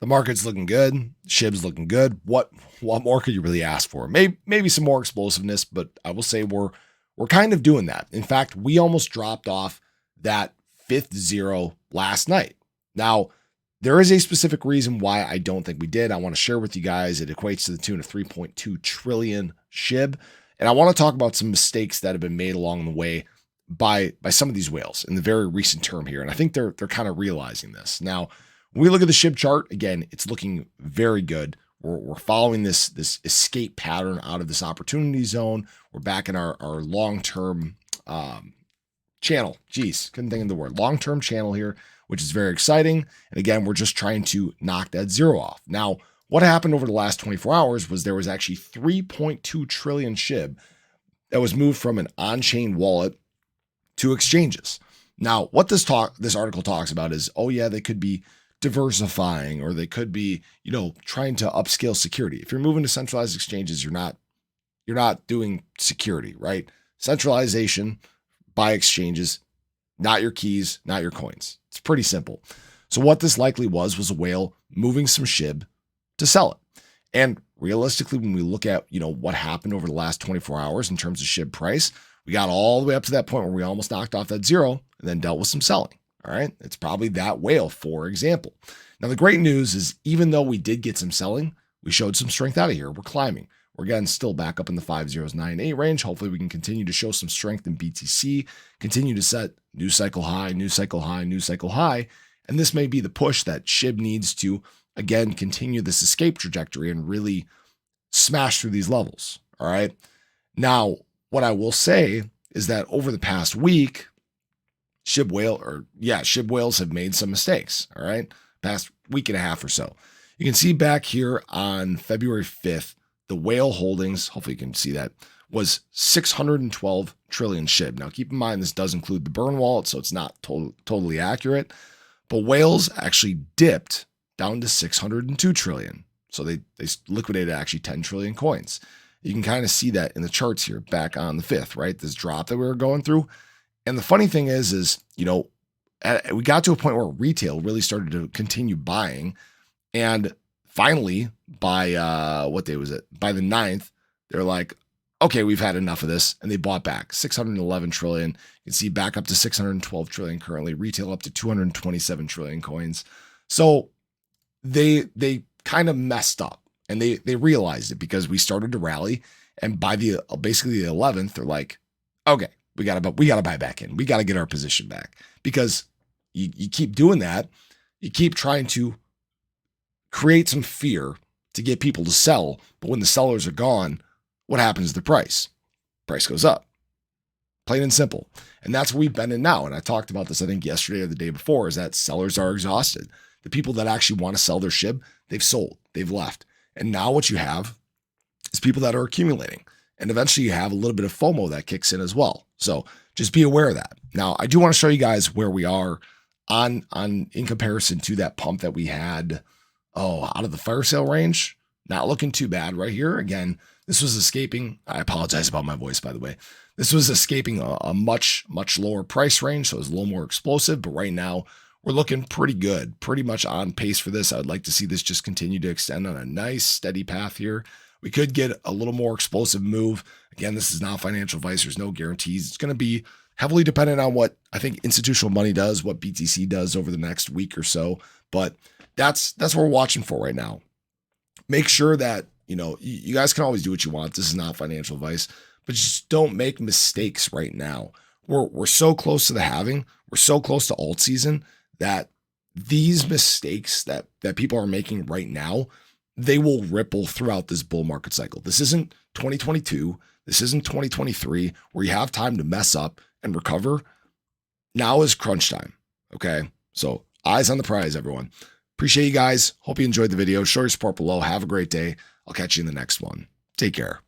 The market's looking good. Shib's looking good. What more could you really ask for? Maybe some more explosiveness, but I will say we're kind of doing that. In fact, we almost dropped off that fifth zero last night. Now, there is a specific reason why I don't think we did. I want to share with you guys. It equates to the tune of 3.2 trillion shib. And I want to talk about some mistakes that have been made along the way by some of these whales in the very recent term here. And I think they're kind of realizing this. Now, when we look at the shib chart, again, it's looking very good. We're following this escape pattern out of this opportunity zone. We're back in our long-term channel. Geez, couldn't think of the word. Long-term channel here, which is very exciting. And again, we're just trying to knock that zero off. Now, what happened over the last 24 hours was there was actually 3.2 trillion shib that was moved from an on-chain wallet to exchanges. Now, what this article talks about is, oh yeah, they could be diversifying, or they could be, trying to upscale security. If you're moving to centralized exchanges, you're not doing security, right? Centralization by exchanges, not your keys, not your coins. It's pretty simple. So what this likely was a whale moving some shib to sell it. And realistically, when we look at, what happened over the last 24 hours in terms of shib price, we got all the way up to that point where we almost knocked off that zero and then dealt with some selling. All right. It's probably that whale, for example. Now, the great news is, even though we did get some selling, we showed some strength out of here. We're climbing. We're again still back up in the 5098 range. Hopefully we can continue to show some strength in BTC, continue to set new cycle high, new cycle high, new cycle high. And this may be the push that SHIB needs to, again, continue this escape trajectory and really smash through these levels. All right. Now, what I will say is that over the past week, SHIB whales have made some mistakes. All right. Past week and a half or so. You can see back here on February 5th, the whale holdings, hopefully you can see that, was 612 trillion SHIB. Now, keep in mind, this does include the burn wallet, so it's not totally accurate. But whales actually dipped down to 602 trillion. So they liquidated actually 10 trillion coins. You can kind of see that in the charts here back on the 5th, right? This drop that we were going through. And the funny thing is, we got to a point where retail really started to continue buying. And finally, by what day was it? By the 9th, they're like, okay, we've had enough of this. And they bought back 611 trillion. You can see back up to 612 trillion currently, retail up to 227 trillion coins. So they kind of messed up, and they realized it because we started to rally. And by basically the 11th, they're like, okay, we got to buy back in. We got to get our position back, because you keep doing that. You keep trying to create some fear to get people to sell. But when the sellers are gone, what happens to the price? Price goes up. Plain and simple. And that's what we've been in now. And I talked about this, I think, yesterday or the day before, is that sellers are exhausted. The people that actually want to sell their SHIB, they've sold, they've left. And now what you have is people that are accumulating. And eventually you have a little bit of FOMO that kicks in as well. So just be aware of that. Now, I do want to show you guys where we are in comparison to that pump that we had, out of the fire sale range. Not looking too bad right here. Again, this was escaping. I apologize about my voice, by the way. This was escaping a much, much lower price range, so it was a little more explosive. But right now, we're looking pretty good, pretty much on pace for this. I'd like to see this just continue to extend on a nice, steady path here. We could get a little more explosive move. Again, this is not financial advice. There's no guarantees. It's going to be heavily dependent on what I think institutional money does, what BTC does over the next week or so. But that's what we're watching for right now. Make sure that, you guys can always do what you want. This is not financial advice, but just don't make mistakes right now. We're so close to the halving. We're so close to alt season that these mistakes that people are making right now, they will ripple throughout this bull market cycle. This isn't 2022. This isn't 2023, where you have time to mess up and recover. Now is crunch time. Okay. So eyes on the prize, everyone. Appreciate you guys. Hope you enjoyed the video. Show your support below. Have a great day. I'll catch you in the next one. Take care.